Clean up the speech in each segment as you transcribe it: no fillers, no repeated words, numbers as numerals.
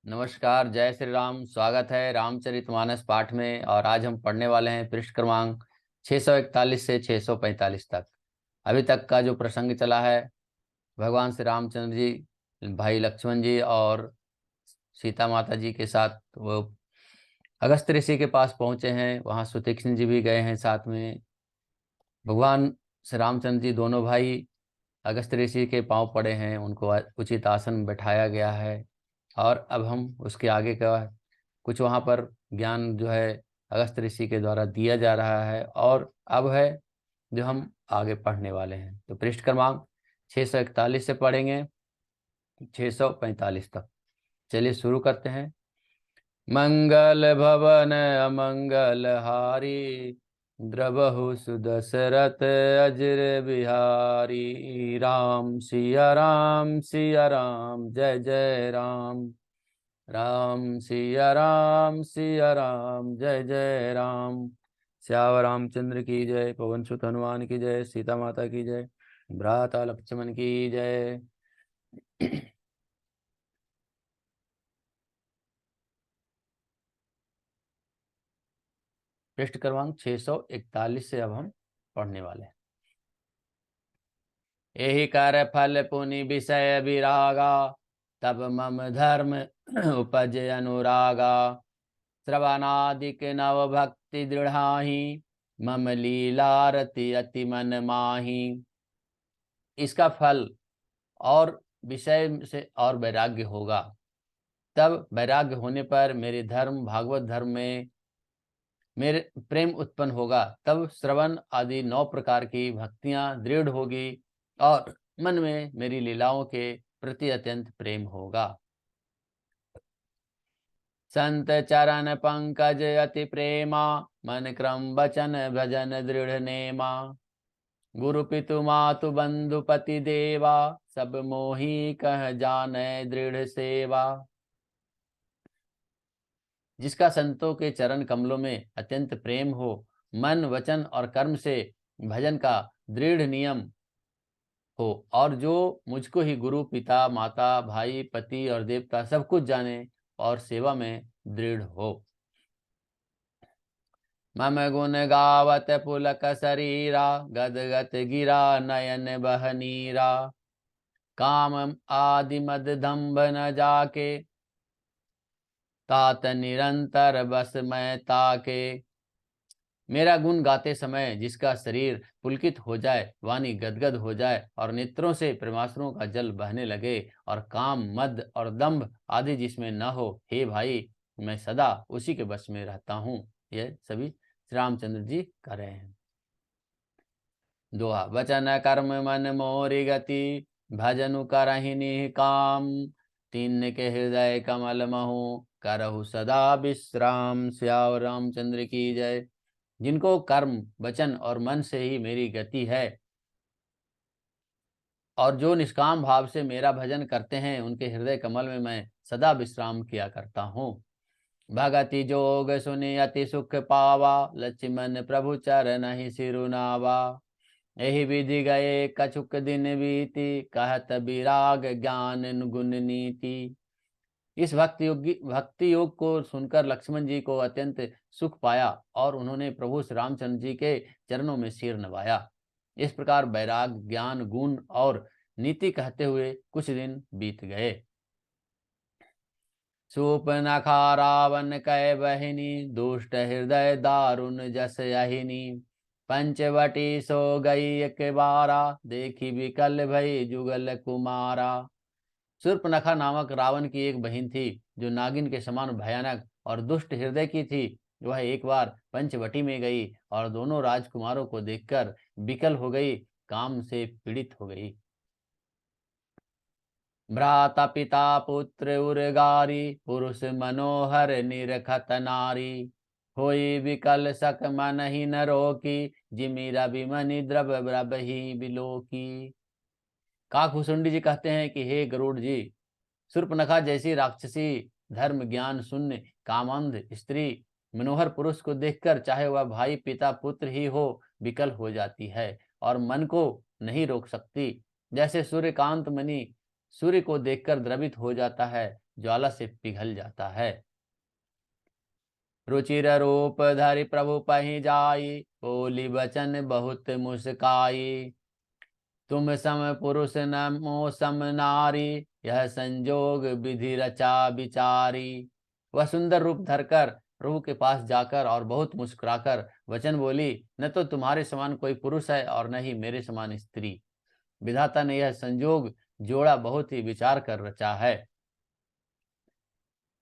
नमस्कार, जय श्री राम। स्वागत है रामचरितमानस पाठ में। और आज हम पढ़ने वाले हैं पृष्ठ क्रमांक 641 से 645 तक। अभी तक का जो प्रसंग चला है, भगवान श्री रामचंद्र जी भाई लक्ष्मण जी और सीता माता जी के साथ वो अगस्त्य ऋषि के पास पहुंचे हैं। वहाँ सुतीक्ष्ण जी भी गए हैं साथ में। भगवान श्री रामचंद्र जी दोनों भाई अगस्त्य ऋषि के पांव पड़े हैं, उनको उचित आसन में बैठाया गया है। और अब हम उसके आगे का कुछ वहाँ पर ज्ञान जो है अगस्त्य ऋषि के द्वारा दिया जा रहा है, और अब है जो हम आगे पढ़ने वाले हैं। तो पृष्ठ क्रमांक 641 से पढ़ेंगे 645 तक। चलिए शुरू करते हैं। मंगल भवन अमंगल हारी, द्रवहु सुदशरथ अजर बिहारी। राम सिया राम जय जय राम। राम सिया राम जय जय राम। श्याम रामचंद्र की जय। पवन सुत हनुमान की जय। सीता माता की जय। भ्राता लक्ष्मण की जय। पृष्ठ क्रमांक 641 से अब हम पढ़ने वाले हैं। यही कर फल पुनि विषय विरागा, तब मम धर्म उपज अनुरागा। श्रवणादिक नव भक्ति दृढ़ाही, मम लीलारति अति मन माही। इसका फल और विषय से और वैराग्य होगा। तब वैराग्य होने पर मेरे धर्म भागवत धर्म में मेरे प्रेम उत्पन्न होगा। तब श्रवण आदि 9 प्रकार की भक्तियां दृढ़ होगी और मन में मेरी लीलाओं के प्रति अत्यंत प्रेम होगा। संत चरण पंकज अति प्रेमा, मन क्रम वचन भजन दृढ़ नेमा। गुरु पितु मातु बंधु पति देवा, सब मोही कह जाने दृढ़ सेवा। जिसका संतों के चरण कमलों में अत्यंत प्रेम हो, मन वचन और कर्म से भजन का दृढ़ नियम हो, और जो मुझको ही गुरु पिता माता भाई पति और देवता सब कुछ जाने और सेवा में दृढ़ हो। मम गुण गावत पुलक शरीरा, गदगद गिरा नयन बह नीरा। काम आदि मद दंभ न जाके, तात निरंतर बस मैं ताके। मेरा गुण गाते समय जिसका शरीर पुलकित हो जाए, वाणी गदगद हो जाए और नेत्रों से प्रेमाश्रुओं का जल बहने लगे, और काम मद और दंभ आदि जिसमें न हो, हे भाई मैं सदा उसी के बस में रहता हूँ। यह सभी श्री रामचंद्र जी कर रहे हैं। दोहा। वचन कर्म मन मोरी गति, भजनु करहि निकाम। तीन के हृदय कमल महु, करहु सदा विश्राम। श्याम रामचंद्र की जय। जिनको कर्म वचन और मन से ही मेरी गति है, और जो निष्काम भाव से मेरा भजन करते हैं, उनके हृदय कमल में मैं सदा विश्राम किया करता हूँ। भगति जोग सुनि अति सुख पावा, लक्ष्मण प्रभु चरणहि सिरुनावा। यही विधि गए कछुक दिन बीती, कहत विराग ज्ञान गुण नीति। इस भक्ति योग को सुनकर लक्ष्मण जी को अत्यंत सुख पाया, और उन्होंने प्रभु श्री रामचंद्र जी के चरणों में सिर नवाया। इस प्रकार वैराग ज्ञान गुण और नीति कहते हुए कुछ दिन बीत गए। सूपनखा रावण कै बहिनी, दुष्ट हृदय दारुण जस यहिनी। पंचवटी सो गई एक बारा, देखी विकल भई जुगल कुमारा। शूर्पणखा नामक रावण की एक बहन थी, जो नागिन के समान भयानक और दुष्ट हृदय की थी। वह एक बार पंचवटी में गई और दोनों राजकुमारों को देखकर विकल हो गई, काम से पीड़ित हो गई। भ्राता पिता पुत्र उर्गारी, पुरुष मनोहर निरखत नारी। होई विकल सक मन ही न रोकी, जिमि रवि मणि द्रव ब्रब ही बिलोकी। काकभूषुंडी जी कहते हैं कि हे गरुड़ जी, शूर्पणखा जैसी राक्षसी धर्म ज्ञान शून्य कामंध स्त्री मनोहर पुरुष को देखकर, चाहे वह भाई पिता पुत्र ही हो, विकल हो जाती है और मन को नहीं रोक सकती। जैसे सूर्यकांत मणि सूर्य को देखकर द्रवित हो जाता है, ज्वाला से पिघल जाता है। रुचिर रूप धरि प्रभु पहि जाई, बोली वचन बहुत मुस्काई। तुम सम पुरुष नमो सम नारी, यह संजोग विधि रचा विचारी। वह सुंदर रूप धरकर प्रभु के पास जाकर और बहुत मुस्कुराकर वचन बोली, न तो तुम्हारे समान कोई पुरुष है और न ही मेरे समान स्त्री। विधाता ने यह संजोग जोड़ा बहुत ही विचार कर रचा है।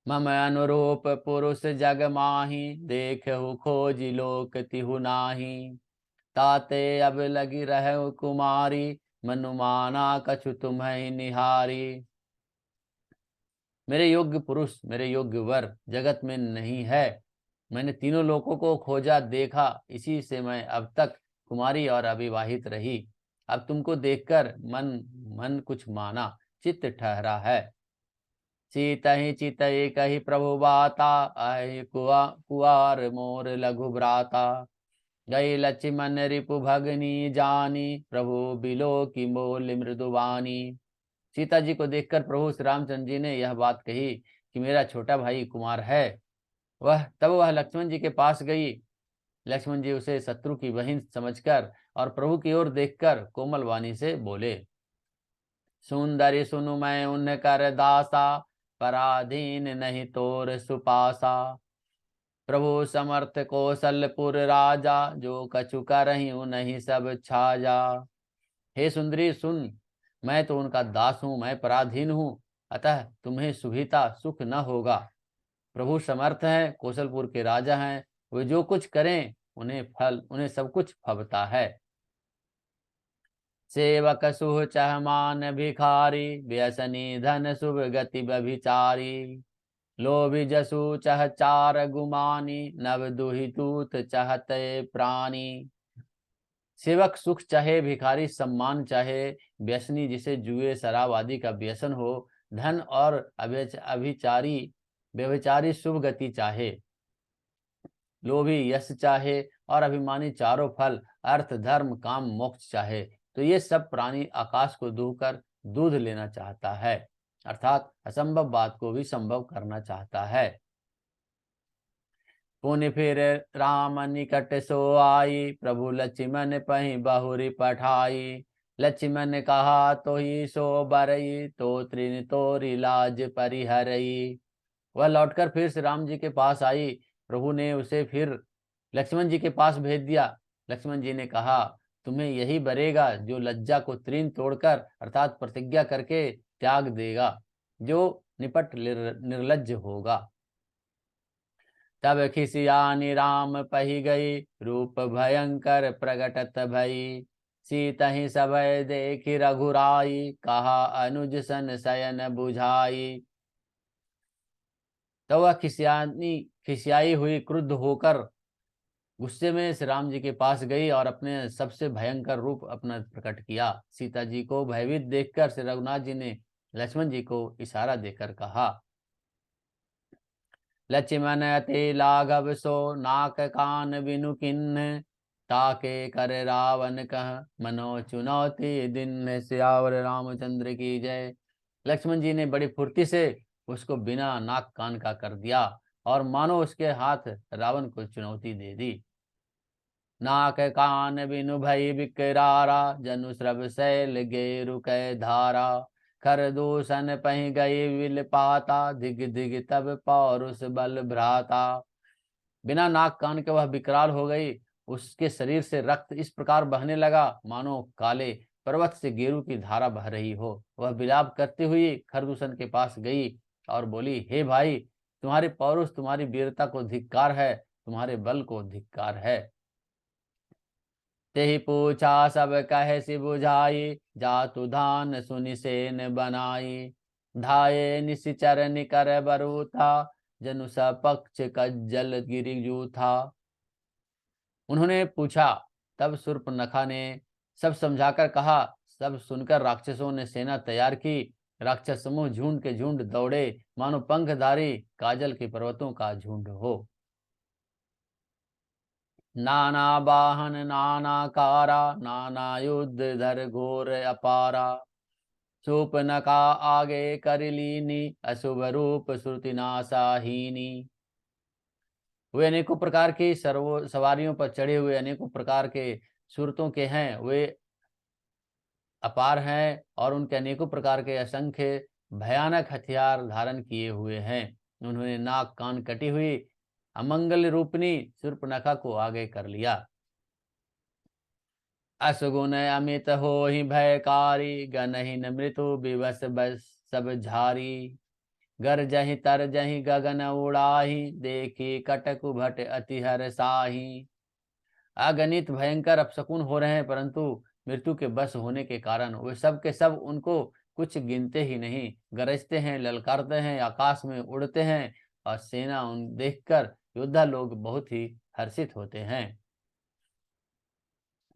मम अनुरूप पुरुष जग माही, देखहु खोज लोक तिहु नाही। ताते अब लगी रहे कुमारी, मनुमाना कछु तुम्हें निहारी। मेरे योग्य पुरुष, मेरे योग्य वर जगत में नहीं है। मैंने तीनों लोकों को खोजा देखा, इसी से मैं अब तक कुमारी और अविवाहित रही। अब तुमको देखकर मन मन कुछ माना, चित्त ठहरा है। सीतहि चितहि कही प्रभु बाता, अहि कुआर मोर लघु भ्राता। गई लक्ष्मण रिपु भगनी जानी, प्रभु बिलो की मोल मृदुवानी। सीता जी को देखकर प्रभु श्री रामचंद्र जी ने यह बात कही कि मेरा छोटा भाई कुमार है। वह लक्ष्मण जी के पास गई। लक्ष्मण जी उसे शत्रु की बहन समझकर और प्रभु की ओर देखकर कोमल वाणी से बोले, सुंदरी सुनु मैं उन कर दासा, पराधीन नहीं तोर सुपासा। प्रभु समर्थ कौशलपुर राजा, जो कछु करहिं नहीं सब छाजा। हे सुंदरी सुन, मैं तो उनका दास हूँ, मैं पराधीन हूँ, अतः तुम्हें सुविधा सुख न होगा। प्रभु समर्थ हैं, कौशलपुर के राजा हैं, वे जो कुछ करें उन्हें सब कुछ फबता है। सेवक सुह चह मान भिखारी, व्यसनी धन शुभ गति व्यभिचारी। लोभी जसु चह चार गुमानी, नव दुहि दूत चाहते प्राणी। सेवक सुख चाहे, भिखारी सम्मान चाहे, व्यसनी जिसे जुए शराब आदि का व्यसन हो, धन और अभिचारी व्यभिचारी शुभ गति चाहे, लोभी यश चाहे और अभिमानी चारों फल अर्थ धर्म काम मोक्ष चाहे, तो ये सब प्राणी आकाश को दूहकर दूध लेना चाहता है, अर्थात असंभव बात को भी संभव करना चाहता है। पुनि फिर राम निकट सो आई, प्रभु लक्ष्मण पहि बहुरी पठाई। लक्ष्मण कहा तो ही सो बरई, तो त्रिन तोरी लाज परिहरई। वह लौटकर फिर से राम जी के पास आई। प्रभु ने उसे फिर लक्ष्मण जी के पास भेज दिया। लक्ष्मण जी ने कहा, तुम्हें यही बरेगा जो लज्जा को त्रिन तोड़कर अर्थात प्रतिज्ञा करके त्याग देगा, जो निपट निर्लज्ज होगा। तब खिसियानी राम पही गई, रूप भयंकर प्रगटत भई। सीतहि सभय देखि रघुराई, कहा अनुज सन शयन बुझाई। तो वह खिसियाई हुई क्रुद्ध होकर गुस्से में श्री राम जी के पास गई और अपने सबसे भयंकर रूप अपना प्रकट किया। सीता जी को भयभीत देखकर श्री रघुनाथ जी ने लक्ष्मण जी को इशारा देकर कहा, लक्ष्मण अति लाघव सो, नाक कान बिनु किन्ह। ताके कर रावण कह, मनो चुनौती दिन। सियावर रामचंद्र की जय। लक्ष्मण जी ने बड़ी फुर्ती से उसको बिना नाक कान का कर दिया और मानो उसके हाथ रावण को चुनौती दे दी। नाक कान बिनु भई विकरारा, जनु श्रभ शैल गेरु कै धारा। खर दूषण पहि गई विल पाता, दिग दिग तब पौरुष बल भ्राता। बिना नाक कान के वह विकराल हो गई। उसके शरीर से रक्त इस प्रकार बहने लगा मानो काले पर्वत से गेरू की धारा बह रही हो। वह विलाप करती हुई खरदूषण के पास गई और बोली, हे भाई, तुम्हारे पौरुष तुम्हारी वीरता को धिक्कार है, तुम्हारे बल को धिक्कार है। तेहि पूछा सब कहे सि बुझाई, जातु धान सुनि सेन बनाई। धाये निशिचर निकर बरूथा, जनु सपक्ष कज्जल गिरिजू था। उन्होंने पूछा, तब शूर्पणखा ने सब समझाकर कहा। सब सुनकर राक्षसों ने सेना तैयार की। राक्षस समूह झुंड के झुंड दौड़े मानो पंखधारी काजल के पर्वतों का झुंड हो। नाना वाहन नाना कारा, नाना युद्ध धर घोर अपारा। शूर्पणखा आगे कर लीनी, अशुभ रूप श्रुति नाशाहीनी। वे अनेकों प्रकार की सर्व सवारियों पर चढ़े हुए अनेकों प्रकार के सूरतों के हैं, वे अपार हैं और उनके अनेकों प्रकार के असंख्य भयानक हथियार धारण किए हुए हैं। उन्होंने नाक कान कटी हुई अमंगल रूपनी शूर्पणखा को आगे कर लिया। असगुन अमित हो ही भयकारी, गनहीन मृत्यु विवश बस सब झारी। गर जही तर जही गगन उड़ाही, देखी कटक भट अति हर साही। अगणित भयंकर अपशकुन हो रहे हैं, परंतु मृत्यु के बस होने के कारण वे सब के सब उनको कुछ गिनते ही नहीं। गरजते हैं, ललकारते हैं, आकाश में उड़ते हैं और सेना उन देखकर योद्धा लोग बहुत ही हर्षित होते हैं।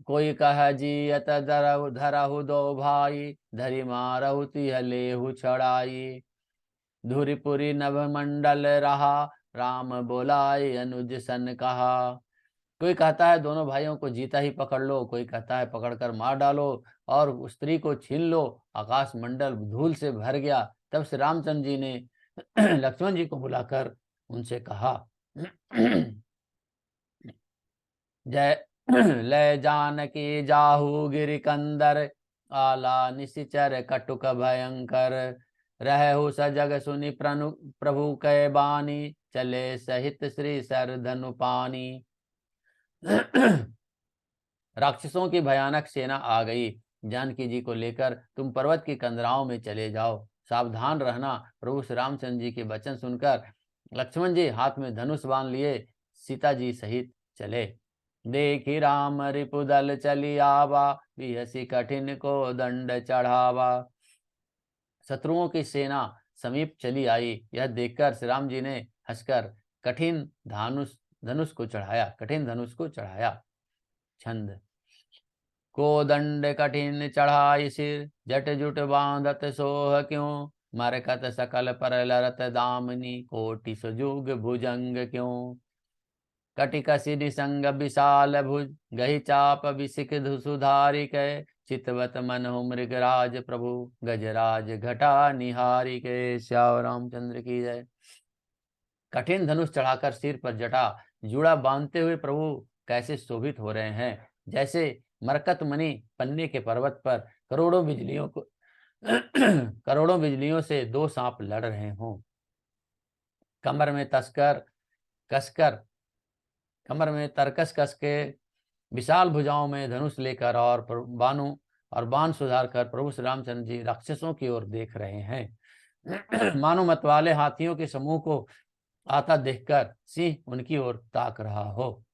कोई कह जियत धरहु धरहु दो भाई, धरि मारहु तिह लेहु छड़ाई। धुरिपुरी नभ मंडल रहा, राम बोलाए अनुज सन कहा। कोई कहता है दोनों भाइयों को जीता ही पकड़ लो, कोई कहता है पकड़कर मार डालो और उस स्त्री को छीन लो। आकाश मंडल धूल से भर गया। तब श्री रामचंद्र जी ने लक्ष्मण जी को बुलाकर उनसे कहा, जय लय जानकी जाहू गिरि कंदर, आला निशिचर कटुक भयंकर। रहु सजग सुनि प्रभु कै बानी, चले सहित श्री सर धनु पानी। राक्षसों की भयानक सेना आ गई। जानकी जी को लेकर तुम पर्वत की कंदराओं में चले जाओ, सावधान रहना। प्रभु श्री रामचंद्र जी के वचन सुनकर लक्ष्मण जी हाथ में धनुष बांध लिए सीता जी सहित चले। देखी राम रिपुदल चली आवा, बिहसी कठिन को दंड चढ़ावा। शत्रुओं की सेना समीप चली आई। यह देखकर श्री राम जी ने हंसकर कठिन धनुष को चढ़ाया। छंद। को दंड कठिन चढ़ाई सिर, जट जुट बांधत सोह क्यों। मरकत सकल पर लरत दामनी, कोटि सुजुग भुजंग क्यों। कटिक सिनि संग विशाल भुज, गही चाप विसिख सुधारि कै। चितवत मन हो मृगराज प्रभु, गजराज घटा निहारी के। श्याम रामचंद्र की जय। कठिन धनुष चढ़ाकर सिर पर जटा जुड़ा बांधते हुए प्रभु कैसे शोभित हो रहे हैं, जैसे मरकत मणि पन्ने के पर्वत पर करोड़ों बिजलियों से दो सांप लड़ रहे हों। कमर में तरकस कस के विशाल भुजाओं में धनुष लेकर और बाण सुधार कर प्रभु श्री रामचंद्र जी राक्षसों की ओर देख रहे हैं। मानो मतवाले हाथियों के समूह को आता देखकर सिंह उनकी ओर ताक रहा हो।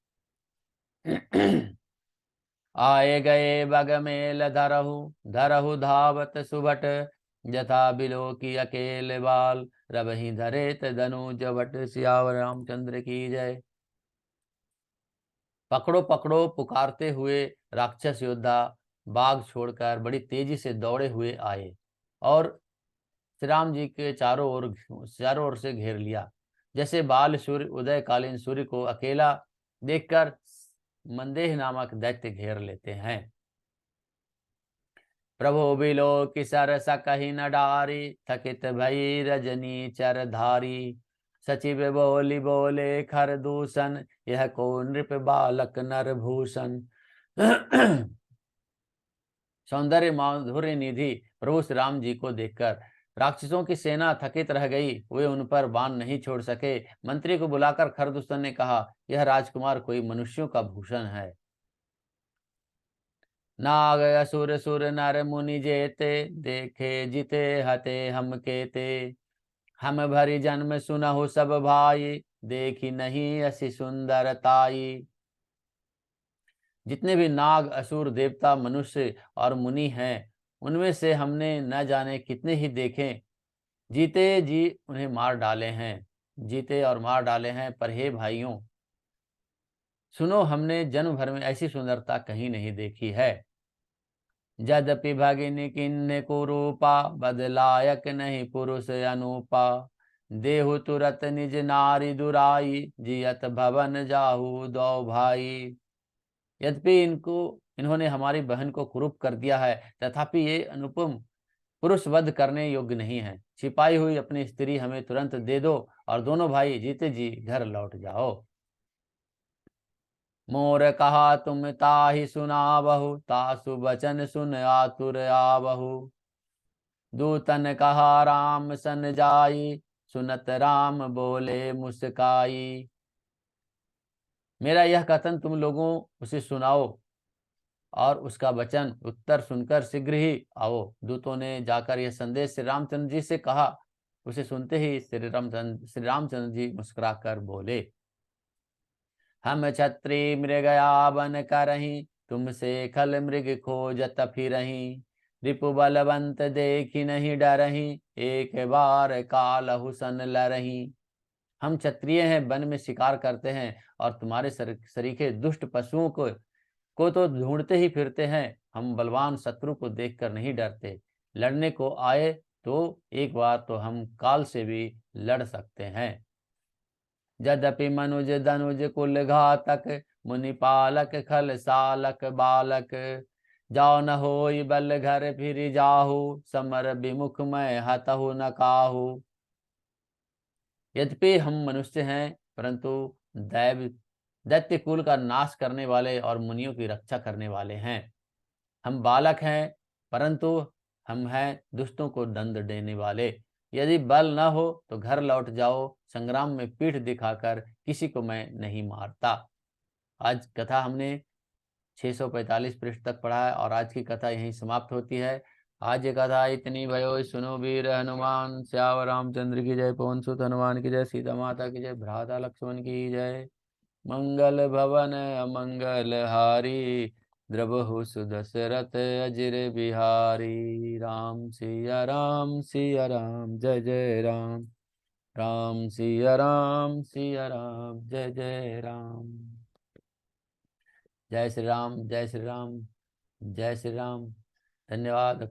आए गए बग मेल धरहु धावत सुभट, जथा बिलो की अकेले बाल, रबहि धरे धनु जवट। सियावर रामचंद्र की जय। पकड़ो पकड़ो पुकारते हुए राक्षस योद्धा बाग छोड़कर बड़ी तेजी से दौड़े हुए आए और श्री राम जी के चारों ओर से घेर लिया। जैसे बाल सूर्य उदयकालीन सूर्य को अकेला देखकर मंदेह नामक दैत्य घेर लेते हैं। प्रभु बिलो किसर सकहि न डारी, थकित भई रजनी चर धारी। सचिव बोली बोले खर दूषण, यह को नृप बालक नर भूषण। सौंदर्य माधुर्य निधि प्रभु श्री राम जी को देखकर राक्षसों की सेना थकित रह गई। वे उन पर बाण नहीं छोड़ सके। मंत्री को बुलाकर खरदूषण ने कहा, यह राजकुमार कोई मनुष्यों का भूषण है। नाग असुर सुर नर मुनि जेते, देखे जिते हते हम केते। हम भरी जन्म सुनहु सब भाई, देखी नहीं असी सुंदरताई। जितने भी नाग असुर देवता मनुष्य और मुनि हैं, उनमें से हमने न जाने कितने ही देखे, जीते जी उन्हें मार डाले हैं, जीते और मार डाले हैं। पर हे भाइयों सुनो, हमने जन्म भर में ऐसी सुंदरता कहीं नहीं देखी है। जदपि भगिनी किन्ने कुरूपा, बदलायक नहीं पुरुष अनुपा। देहु तुरत निज नारी दुराई, जियत भवन जाहू दो भाई। यद्यपि इन्होंने हमारी बहन को कुरूप कर दिया है, तथापि ये अनुपम पुरुष वध करने योग्य नहीं है। छिपाई हुई अपनी स्त्री हमें तुरंत दे दो और दोनों भाई जीते जी घर लौट जाओ। मोर कहा तुम ताहि सुनावहु, तासु बचन सुन आतुर आवहु। दूतन कहा राम सन जाई, सुनत राम बोले मुस्काई। मेरा यह कथन तुम लोगों उसे सुनाओ और उसका वचन उत्तर सुनकर शीघ्र ही आओ। दूतों ने जाकर यह संदेश श्री रामचंद्र जी से कहा। उसे सुनते ही श्री रामचंद्र जी मुस्कुराकर बोले, हम छत्री मृगया बन करहीं, तुमसे खल मृग खोजत फिरहीं। रिपु बलवंत देखी नहीं डरहीं, एक बार कालहु सन लरहीं। हम क्षत्रिय हैं, वन में शिकार करते हैं और तुम्हारे सरीखे दुष्ट पशुओं को तो ढूंढते ही फिरते हैं। हम बलवान शत्रु को देखकर नहीं डरते। लड़ने को आए तो एक बार तो हम काल से भी लड़ सकते हैं। यद्यपि मनुज धनुज कुल घातक, मुनि पालक खल सालक बालक। जाओ न होई बल घर फिर जाहु, समर विमुख मैं हतहु न काहू। यद्यपि हम मनुष्य हैं, परंतु दैत्य कुल का नाश करने वाले और मुनियों की रक्षा करने वाले हैं। हम बालक हैं, परंतु हम हैं दुष्टों को दंड देने वाले। यदि बल न हो तो घर लौट जाओ, संग्राम में पीठ दिखाकर किसी को मैं नहीं मारता। आज कथा हमने 645 पृष्ठ तक पढ़ा है और आज की कथा यहीं समाप्त होती है। आज ये कथा इतनी भयो सुनो वीर हनुमान, श्यावर रामचंद्र की जय, पवन सुत हनुमान की जय, सीता माता की जय, भ्राता लक्ष्मण की जय। मंगल भवन अमंगल हारी, द्रवहु सुदशरथ अजिर बिहारी। राम सिया राम जय जय राम, राम सिया राम जय जय राम। जय श्री राम, जय श्री राम, जय श्री राम। धन्यवाद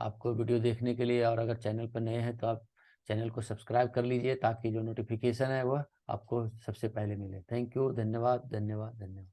आपको वीडियो देखने के लिए। और अगर चैनल पर नए हैं तो आप चैनल को सब्सक्राइब कर लीजिए ताकि जो नोटिफिकेशन है वह आपको सबसे पहले मिले। थैंक यू, धन्यवाद धन्यवाद धन्यवाद।